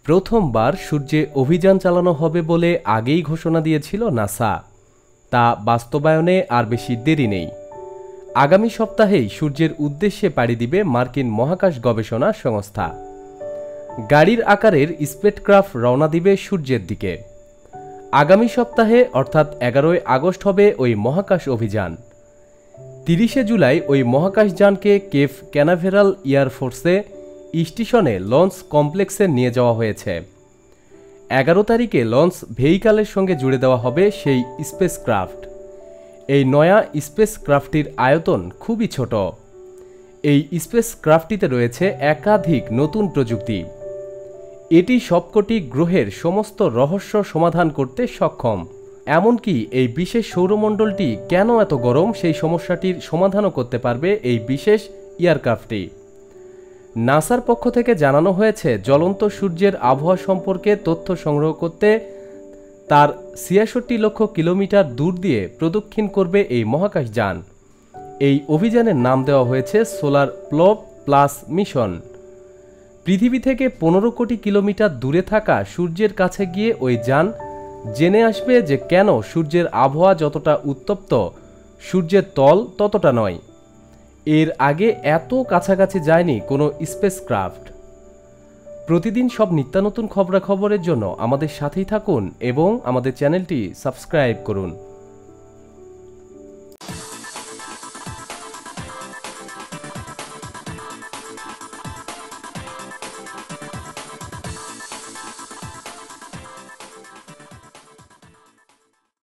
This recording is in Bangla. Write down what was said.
প্রথমবার সূর্যে অভিযান চালানো হবে বলে আগেই ঘোষণা দিয়েছিল নাসা। তা বাস্তবায়নে আর বেশি দেরি নেই। আগামী সপ্তাহেই সূর্যের উদ্দেশ্যে পাড়ি দিবে মার্কিন মহাকাশ গবেষণা সংস্থা। গাড়ির আকারের স্পেসক্রাফট রওনা দিবে সূর্যের দিকে। আগামী সপ্তাহে অর্থাৎ 11 আগস্ট হবে ওই মহাকাশ অভিযান। 30 জুলাই ওই মহাকাশযানকে কেপ ক্যানাভেরাল এয়ারফোর্সে স্টেশনে লঞ্চ কমপ্লেক্সে নিয়ে যাওয়া হয়েছে। 11 তারিখে লঞ্চ ভেহিক্যালের সঙ্গে জুড়ে দেওয়া হবে সেই স্পেসক্রাফট। এই নয়া স্পেসক্রাফটটির আয়তন খুবই ছোট। এই স্পেসক্রাফটটিতে রয়েছে একাধিক নতুন প্রযুক্তি। এটি সবকটি গ্রহের সমস্ত রহস্য সমাধান করতে সক্ষম। এমনকি এই বিশেষ সৌরমণ্ডলটি কেন এত গরম সেই সমস্যাটির সমাধানও করতে পারবে এই বিশেষ এয়ারক্রাফটটি। নাসার পক্ষ থেকে জানানো হয়েছে, জ্বলন্ত সূর্যের আবহাওয়া সম্পর্কে তথ্য সংগ্রহ করতে তার 66 লক্ষ কিলোমিটার দূর দিয়ে প্রদক্ষিণ করবে এই মহাকাশযান। এই অভিযানের নাম দেওয়া হয়েছে সোলার প্রোব প্লাস মিশন। পৃথিবী থেকে 15 কোটি কিলোমিটার দূরে থাকা সূর্যের কাছে গিয়ে ওই যান জেনে আসবে যে কেন সূর্যের আবহাওয়া যতটা উত্তপ্ত, সূর্যের তল ততটা নয়। এর আগে এত কাছাকাছি যায়নি কোনো স্পেসক্রাফট। প্রতিদিন সব নিত্যানতুন খবরাখবরের জন্য আমাদের সাথেই থাকুন এবং আমাদের চ্যানেলটি সাবস্ক্রাইব করুন।